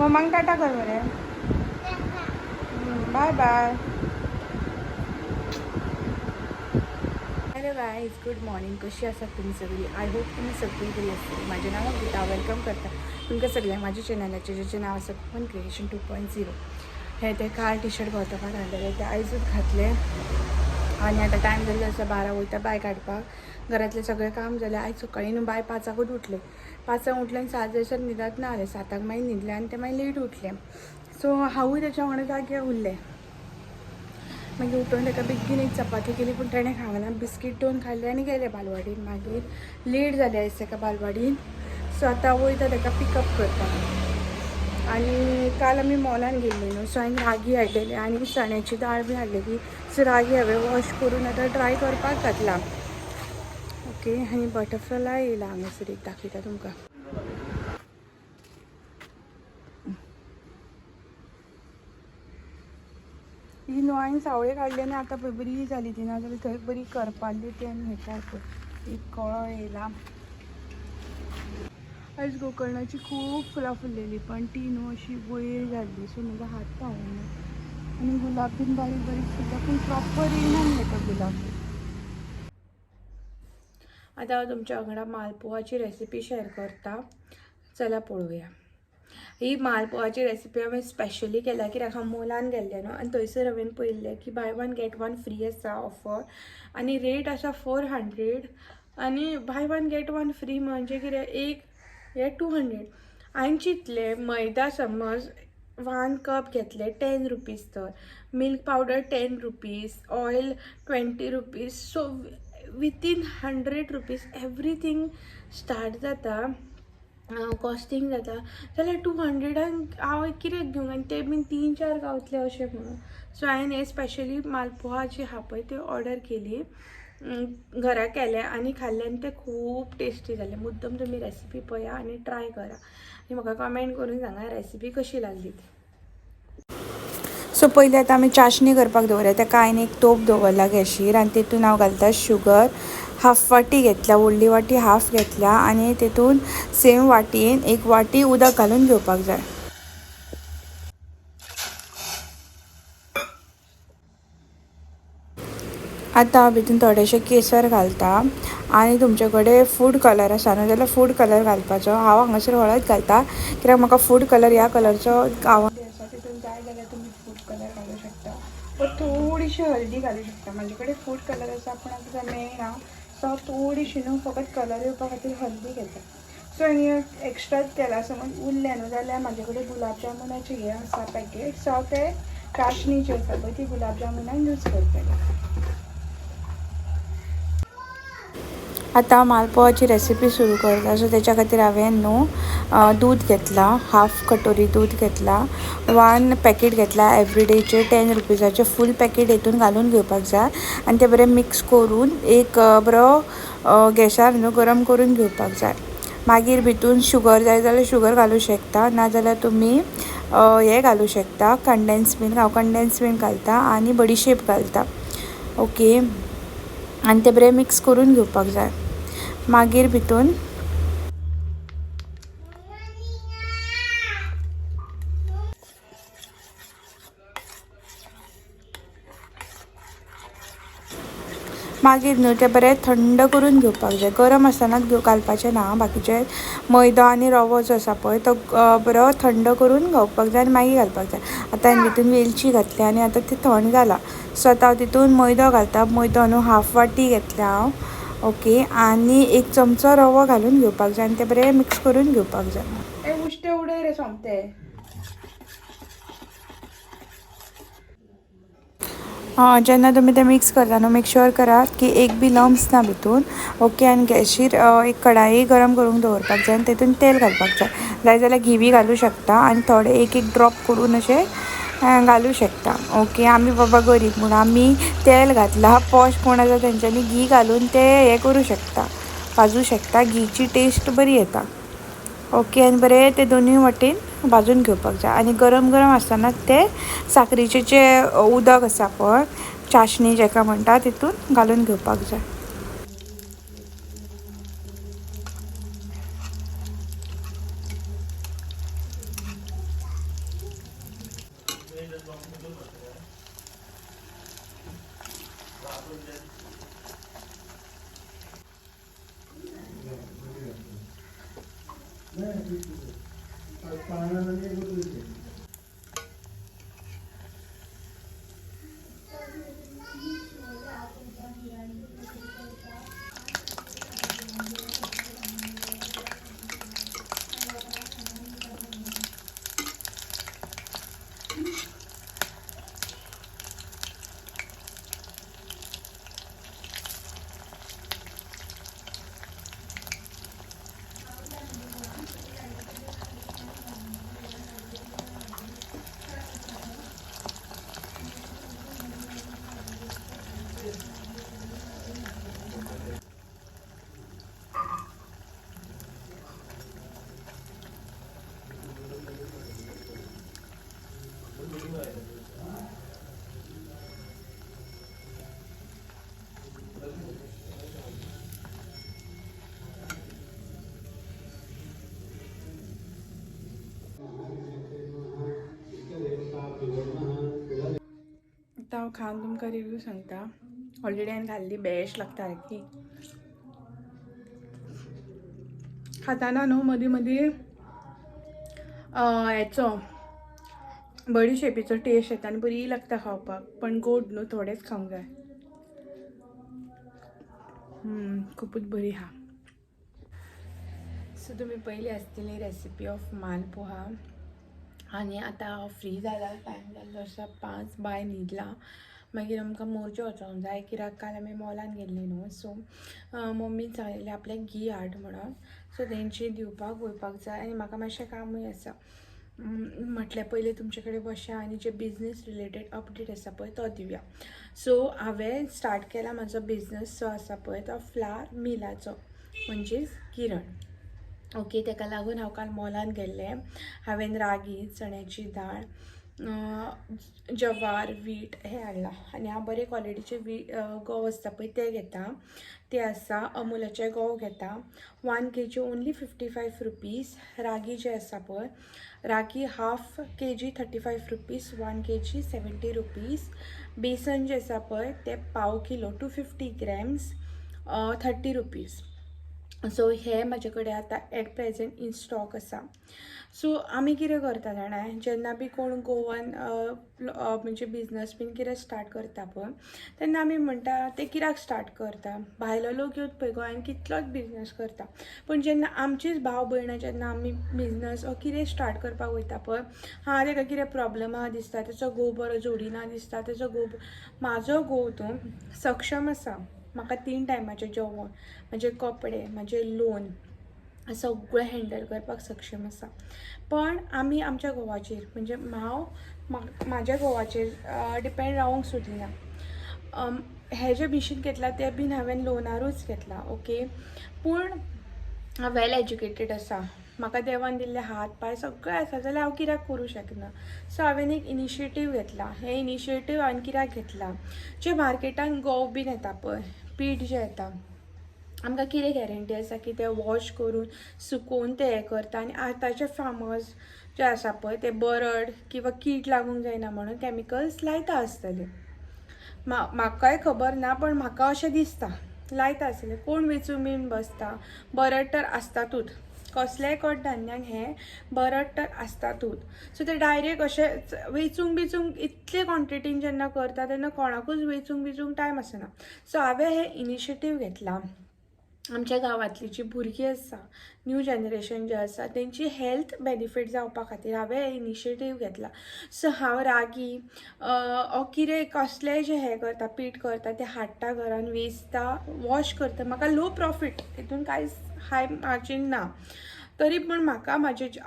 मग टाटा कर बरे. Bye bye. Hello guys, good morning. कशी आसात तुम्ही सगळी? आय होप तुम्ही सगळी बरी असतील. माझे नाव गीता. वेलकम करता तुमकां सगळ्या माझ्या चॅनलाचे जेचें नाव आसा पण क्रिएशन 2.0. हे ते काळ टी शर्ट घालपाक हाडलेले ते आयजूच घातले आणि आता टायम जाल्लो आसा 12 वयता बाय काडपाक. घरातले सगळे काम जाले. आयज सकाळी न्हू बाय 5 उठले. 5 उठले आनी 7 जायसर न्हिदात ना जालें. 7 मागीर न्हिदले आनी ते मागीर लेट उठले. सो हांवूय तेच्या वांगडा जागे उरलें. मागीर उठून ताका बेगीन एक चपाती केली पूण ताणें खावना. बिस्कीट 2 खाल्ले आनी गेले बालवाडीन. मागीर लेट जालें आयज ताका बालवाडीन. सो आतां वयता ताका पिकअप करपाक. आनी काल आमी मॉलान गेल्ली न्हू, सो हांवें रागी हाडलेली आनी चण्याची दाळ बी हाडलेली. सो रागी हांवें वॉश करून आतां ड्राय करपाक घातला. ओके. आनी बटरफ्लाय येयला हांगासर, एक दाखयता तुमकां. ही न्हू हांवें सावळे काडली आनी आतां पळय बरी जाली ती. नाजाल्यार थंय बरी करपाली ती आनी हेका पळय एक कळो येयला. आयज गोकर्णाची खूब फुलां फुल्लेली पण ती न्हू अशी वयर जाल्ली. सो म्हजो हात पावना. आनी गुलाब बीन बारीक बारीक फुलता पूण प्रॉपर येयना तो गुलाब. आतां हांव तुमच्या वांगडा मालपुआची रेसिपी शेअर करता. चला पळोवया. ही मालपुआची रेसिपी हांवें स्पेशली केल्या कित्याक हांव मॉलान गेल्लें न्हू आनी थंयसर हांवें पळयल्लें की बाय 1 गेट 1 फ्री आसा ऑफर. आनी रेट आसा 400 आनी बाय 1 गेट 1 फ्री म्हणजे कितें, एक हे 200. हांवें चिंतलें मैदा समज 1 कप घेतले 10 रुपीज, तर milk powder 10 rupees, oil 20 rupees. So within 100 rupees everything start जाता, कॉस्टिंग जाता. जाल्यार 200 हांव कितें घेवंक आनी ते बीन 3-4 गावतले अशें म्हणून. सो हांवें हे स्पेशली मालपुआ जी आहा पळय ती ऑर्डर केली, घरा केलें आनी खाल्लें आनी ते खूब टेस्टी जालें. मुद्दम तुमी रेसिपी पळया आनी ट्राय करा आनी म्हाका कमेंट करून सांगा रेसिपी कशी लागली ती. सो पयलीं आतां आमी चाशणी करपाक दवरया. ताका हांवें एक तोप दवरला गॅशीर आनी तितून हांव घालता शुगर. हाफ वाटी घेतल्या, व्हडली वाटी हाफ घेतल्या आनी तितून सेम वाटयेन 1 वाटी उदक घालून घेवपाक जाय. आतां हांव भितून थोडेशें केसर घालता आनी तुमचे कडेन फूड कलर आसा न्हू जाल्यार फूड कलर घालपाचो. हांव हांगासर हळद घालता कित्याक म्हाका फूड कलर ह्या कलरचो आवडटा. तितून जाय जाल्यार तुमी फूड कलर घालूं शकता वा थोडीशी हळदी घालूं शकता. म्हाजे कडेन फूड कलर आसा पूण आतां मेळना, सो हांव थोडीशी न्हू फकत कलर येवपा खातीर हळदी घेता. सो हांवें एक्स्ट्राच केला. समज उरलें न्हू जाल्यार म्हाजे कडेन गुलाब जामुनाचे हे आसा पॅकेट, सो हांव ते चाशणीचे आसा पळय ती गुलाब जामुनान यूज करतलें. आतां मालपुआची रेसिपी सुरू करता. सो तेच्या खातीर हांवें न्हू दूध घेतला, हाफ कटोरी दूध घेतला. 1 पॅकेट घेतला एवरीडेचे 10 रुपीजाचे. फूल पॅकेट हितून घालून घेवपाक जाय आनी ते बरें मिक्स करून एक बरो गॅसार न्हू गरम करून घेवपाक जाय. मागीर भितून शुगर जाय जाल्यार शुगर घालूं शकता, नाजाल्यार तुमी हे घालूं शकता कंडेन्स मिल्क. हांव कंडेन्स मिल्क घालता आनी बडीशेप घालता. ओके. आनी ते बरें मिक्स करून घेवपाक जाय. मागीर भितून मागीर न्हू ते बरें थंड करून घेवपाक जाय. गरम आसतनाच घालपाचें ना. बाकीचे मैदा आनी रवो जो आसा पळय तो बरो थंड करून घेवपाक जाय आनी मागीर घालपाक जाय. आतां हांवें भितून वेलची घातली आनी आतां ती थंड जाला. सो आतां हांव तितून मैदो घालता. मैदो न्हू हाफ वाटी घेतल्या हांव. ओके. आनी 1 चमचो रवो घालून घेवपाक जाय आनी ते बरें मिक्स करून घेवपाक जाय. उश्टे उडय रे सोमते. जेन्ना तुमी ते मिक्स करता न्हू मेक श्योर करात की एक बी लम्स ना भितून. ओके. आनी गॅशीर एक कढाई गरम करून दवरपाक जाय आनी तितून तेल घालपाक जाय. जाय जाल्यार घी बी घालूं शकता आनी थोडे एक ड्रॉप करून अशें घालूं शकता. ओके. आमी बाबा गरीब म्हणून आमी तेल घातला. पॉश कोण आसा तेंच्यांनी घी घालून ते हे करूं शकता, भाजूं शकता. घीची टेस्ट बरी येता. ओके. आनी बरें ते दोनूय वाटेन भाजून घेवपाक जाय आनी गरम गरम आसतना ते साकरीचें जें उदक आसा पळय, चाशणी जेका म्हणटा, तितून घालून घेवपाक जाय. आता हांव खावन तुमकां रिव्यू सांगता. ऑलरेडी हांवें घाल्ली बेस्ट लागता सारकी. खाताना न्हू मदीं मदीं हेचो बडीशेपीचो टेस्ट येता आनी बरी लागता खावपाक. पण गोड न्हू, थोडेच खावंक जाय. खूपच बरी हा. सो तुमी पयली आसतली रेसिपी ऑफ मालपोहा. आनी आतां फ्री जाला, टायम जाल्लो आसा 5 बाय न्हिदला. मागीर आमकां मोरजे वचोंक जाय, कित्याक काल आमी मॉलान गेल्ली न्हू. सो मम्मीन सांगलेलें आपल्याक घी हाड म्हणून. सो तेंची दिवपाक वयपाक जाय आनी म्हाका मातशें कामूय आसा. म्हटल्यार पयलीं तुमचे कडेन बसया आनी जे बिजनेस रिलेटेड अपडेट आसा पळय तो दिवया. सो हांवें स्टार्ट केला म्हाजो बिजनेस जो आसा पळय तो फ्लावर मिलाचो, म्हणजेच किरण. ओके, ताका लागून हांव काल मॉलान गेल्लें. हांवें रागी, चण्याची दाळ, जवार, वीट हें हाडलां. आनी हांव बरे क्वॉलिटीचे गंव आसता पळय ते घेता. ते आसा अमुलाचे गंव घेता. 1 kg ओन्ली 55 रुपीज. रागी जे आसा पळय, रागी half kg 35 rupees, 1 kg 70 rupees. बेसन जे आसा पळय ते पाव किलो 250 ग्रॅम्स 30 रुपीज. सो हे म्हाजे कडेन आतां एट प्रेजेंट इन स्टॉक आसा. सो आमी कितें करता जाणा, जेन्ना बी कोण गोवान म्हणजे बिजनस बीन कितें स्टार्ट करता पळय, तेन्ना आमी म्हणटा ते कित्याक स्टार्ट करता. भायलो लोक येवन पळय गोंयान कितलोच बिजनस करता. पण जेन्ना आमचीच भाव भयणां जेन्ना आमी बिजनस कितें स्टार्ट करपाक वयता पळय, ताका कितें प्रॉब्लम आहा दिसता, तेचो घोव बरो जोडिना दिसता, तेचो घोव. म्हाजो घोव तो सक्षम आसा. म्हाका 3 टायमाचें जेवण, म्हजे कपडे, म्हजें लोन सगळें हँडल करपाक सक्षम आसा. पण आमी आमच्या घोवाचेर म्हणजे हांव म्हाज्या घोवाचेर डिपेंड रावूंक सोदिना. हें जें मिशीन घेतलां तें बीन हांवें लोनारूच घेतलां. ओके, पूण हांव वेल एज्युकेटेड आसा. म्हाका देवान दिल्ले हात पांय सगळें आसा जाल्यार हांव कित्याक करूं शकना. सो हांवें एक इनिशिएटीव घेतला. हें इनिशिएटीव हांवें कित्याक घेतलां, जे मार्केटान गंव बीन येता पळय, पीठ जें येता, आमकां कितें गॅरंटी आसा की ते वॉश करून सुकोवन ते हें करता. आनी आतांचे फार्मर्स जे आसा पळय ते बरड किंवा कीड लागूंक जायना म्हणून कॅमिकल्स लायता आसतले. म्हाकाय खबर ना, पण म्हाका अशें दिसता लायता आसतले. कोण वेचून बीन बसता. बरड तर आसतातूच, कसलेय कडधान्यांक हें बरड तर आसतातूच. सो ते डायरेक्ट अशें वेचूंक बिचूंक इतले क्वॉन्टिटीन जेन्ना करता तेन्ना कोणाकूच वेचूंक बिचूंक टायम आसना. सो हांवें हें इनिशिएटीव घेतला. आमच्या गांवांतली जी भुरगीं आसा, न्यू जनरेशन जें आसा, तेंची हेल्थ बेनिफीट जावपा खातीर हांवें हें इनिशिएटीव घेतला. सो हांव रागी कितें कसलेंय जें हें करता, पीठ करता, तें हाडटा घरान, वेचता, वॉश करता. म्हाका लो प्रॉफीट, हितून कांयच हाय मार्जीन ना. तरी पूण म्हाका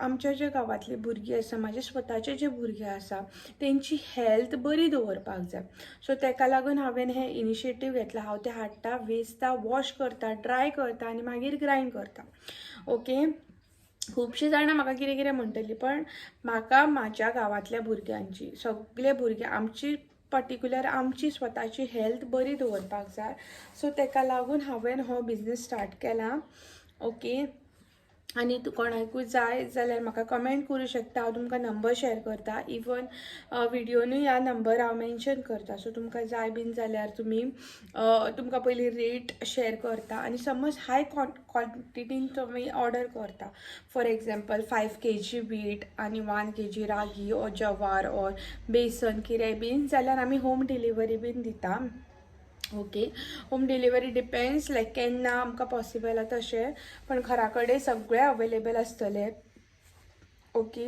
आमचे जे गांवांतली भुरगीं आसा, म्हाजे स्वताचे जे भुरगे आसा, तेंची हेल्थ बरी दवरपाक जाय. सो ताका लागून हांवें हें इनिशिएटीव घेतला. हांव तें हाडटा, वेचता, वॉश करता, ड्राय करता आनी मागीर ग्रायंड करता. ओके, खुबशीं जाणां म्हाका कितें कितें म्हणटलीं, पण म्हाका म्हाज्या गांवांतल्या भुरग्यांची, सगळे भुरगे आमची पर्टिक्युलर आमची स्वताची हेल्थ बरी दवरपाक जाय. सो ताका लागून हांवें हो बिजनेस स्टार्ट केला. ओके, आनी तू कोणाकूय जाय जाल्यार म्हाका कमेंट करूं शकता. हांव तुमकां नंबर शेअर करता. इवन व्हिडिओनूय ह्या नंबर हांव मेन्शन करता. सो तुमकां जाय बीन जाल्यार तुमी तुमकां पयलीं रेट शेअर करता. आनी समज हाय क्वॉन्टिटीन तुमी ऑर्डर करता, फॉर एग्जाम्पल 5 kg वीट आनी 1 kg रागी ऑर जवार ऑर बेसन कितेंय बीन, जाल्यार आमी होम डिलिव्हरी बीन दिता. ओके, होम डिलिव्हरी डिपेंड्स लायक केन्ना आमकां पॉसिबल आसा तशें, पण घरा कडेन सगळें अवेलेबल आसतलें. ओके,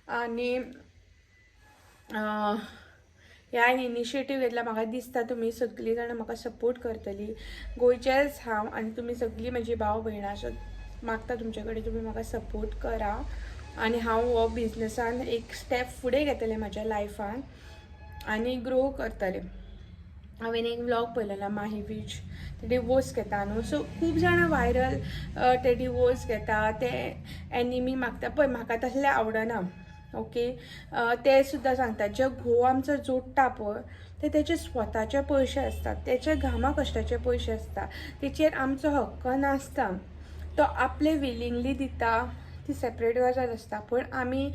आनी ह्या इनिशिएटीव घेतला म्हाका दिसता तुमी सगळीं जाणां म्हाका सपोर्ट करतली. गोंयचेच हांव आनी तुमी सगळीं म्हजी भाव भयणां. सो मागता तुमचे कडेन तुमी म्हाका सपोर्ट करा आनी हांव हो बिजनसान एक स्टेप फुडें घेतलें म्हज्या लायफान आनी ग्रो करतलें. हांवें एक व्लॉग पळयलेलो माही बीच, ते डिवोर्स घेता न्हू. सो खूब जाणां वायरल ते डिवोर्स घेता, ते एनिमी मागता पळय, म्हाका तसलें आवडना. ओके, ते सुद्दां सांगतात जे घोव आमचो जोडटा पळय ते तेचे स्वताचे पयशे आसतात, तेचे घामा कश्टाचे पयशे आसता, तेचेर आमचो हक्क नासता. तो आपले विलिंगली दिता, ती सेपरेट गजाल आसता. पण आमी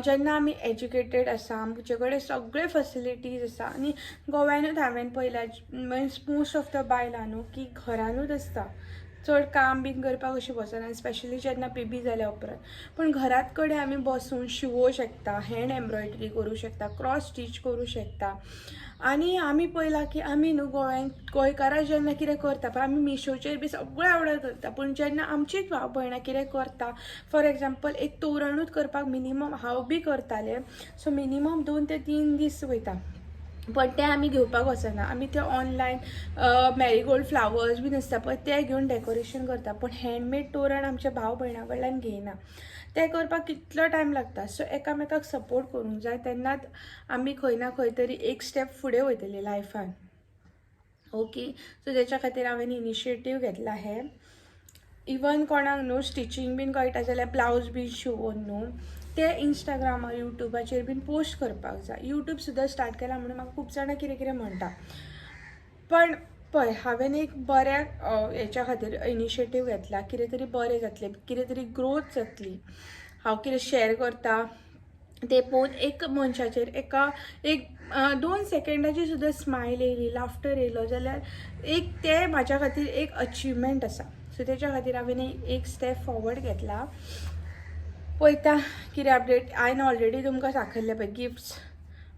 जेन्ना आमी एज्युकेटेड आसा, आमचे कडेन सगळे फेसिलिटीज आसा आनी गोव्यानूच हांवें पळयलां मिन्स मोस्ट ऑफ द बायलां न्हू की घरानूच आसता, चड काम बीन करपाक अशी बसना, स्पेशली जेन्ना बेबी जाल्या उपरांत. पण घरात कडेन आमी बसून शिवूं शकता, हँड एम्ब्रॉयडरी करूं शकता, क्रॉस स्टीच करूं शकता. आनी आमी पळयलां की आमी न्हू गोंयकारां जेन्ना कितें करता पळय, आमी मिशोचेर बी सगळें ऑर्डर करता. पूण जेन्ना आमचीच भाव भयणां कितें करता, फॉर एग्जाम्पल एक तोरणूच करपाक मिनिमम हांव बी करतालें, सो मिनिमम 2 ते 3 दीस वयता. पण ते आमी घेवपाक वचना, आमी ते ऑनलायन मॅरीगोल्ड फ्लावर्स बीन आसता पळय ते घेवन डेकोरेशन करता. पण हँडमेड तोरण आमच्या भाव भयणां कडल्यान घेयना. ते करपाक कितलो टायम लागता. सो एकामेकाक सपोर्ट करूंक जाय, तेन्नाच आमी खंय ना खंय तरी एक स्टेप फुडें वयतली लायफान. ओके, सो तेच्या खातीर हांवें इनिशिएटीव घेतला हे. इवन कोणाक न्हू स्टिचींग बीन कळटा जाल्यार ब्लावज बीन शिवून न्हू ते इंस्टाग्रामार युट्यूबाचेर बीन पोस्ट करपाक जाय. यूट्यूब सुद्दां स्टार्ट केला म्हणून म्हाका खूब जाणां कितें कितें म्हणटा. पण पळय, हांवें एक बऱ्या हेच्या खातीर इनिशिएटीव घेतला, कितें तरी बरें जातलें, कितें तरी ग्रोथ जातली. हांव कितें शेअर करता ते पळोवन एक मनशाचेर एक 2 सेकंडाची सुद्दां स्मायल येयली, लाफ्टर येयलो जाल्यार एक ते म्हाज्या खातीर एक अचिवमेंट आसा. सो तेच्या खातीर हांवें एक स्टेप फॉरवर्ड घेतला. पळयता कितें अपडेट. हांवें ऑलरेडी तुमकां दाखयल्ले पळय गिफ्ट्स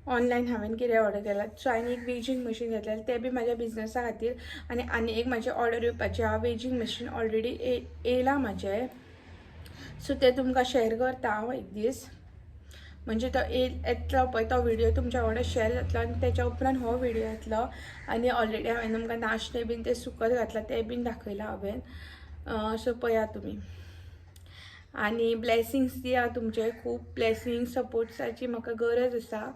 ऑनलायन हांवें कितें ऑर्डर केला. सो हांवें एक वेजिंग मशीन घेतलेलें, तें बी म्हाज्या बिजनसा खातीर. आनी एक म्हाजें ऑर्डर येवपाचें हांव वेजिंग मशीन ऑलरेडी येयलां म्हाजें. सो तें तुमकां शेअर करता हांव एक दीस. म्हणजे तो येतलो पळय तो व्हिडिओ तुमच्या वांगडा शेअर जातलो आनी तेच्या उपरांत हो व्हिडिओ येतलो. आनी ऑलरेडी हांवें तुमकां नाश्ते बीन ते सुकत घातला ते बीन दाखयला हांवें. सो पळया तुमी. आनी ब्लेसिंग्स दिया तुमचे, खूब ब्लेसिंग सपोर्ट्साची म्हाका गरज आसा.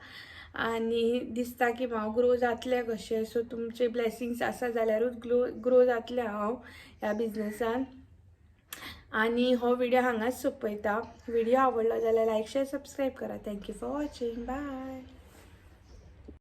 आनी दिसता की हांव ग्रो जातलें कशें. सो तुमचे ब्लेसिंग्स आसा जाल्यारूच ग्रो जातलें हांव ह्या बिजनसान. आनी हो व्हिडिओ हांगाच सोंपयता. व्हिडिओ आवडलो जाल्यार लायक शेअर सबस्क्राईब करा. Thank you for watching. बाय.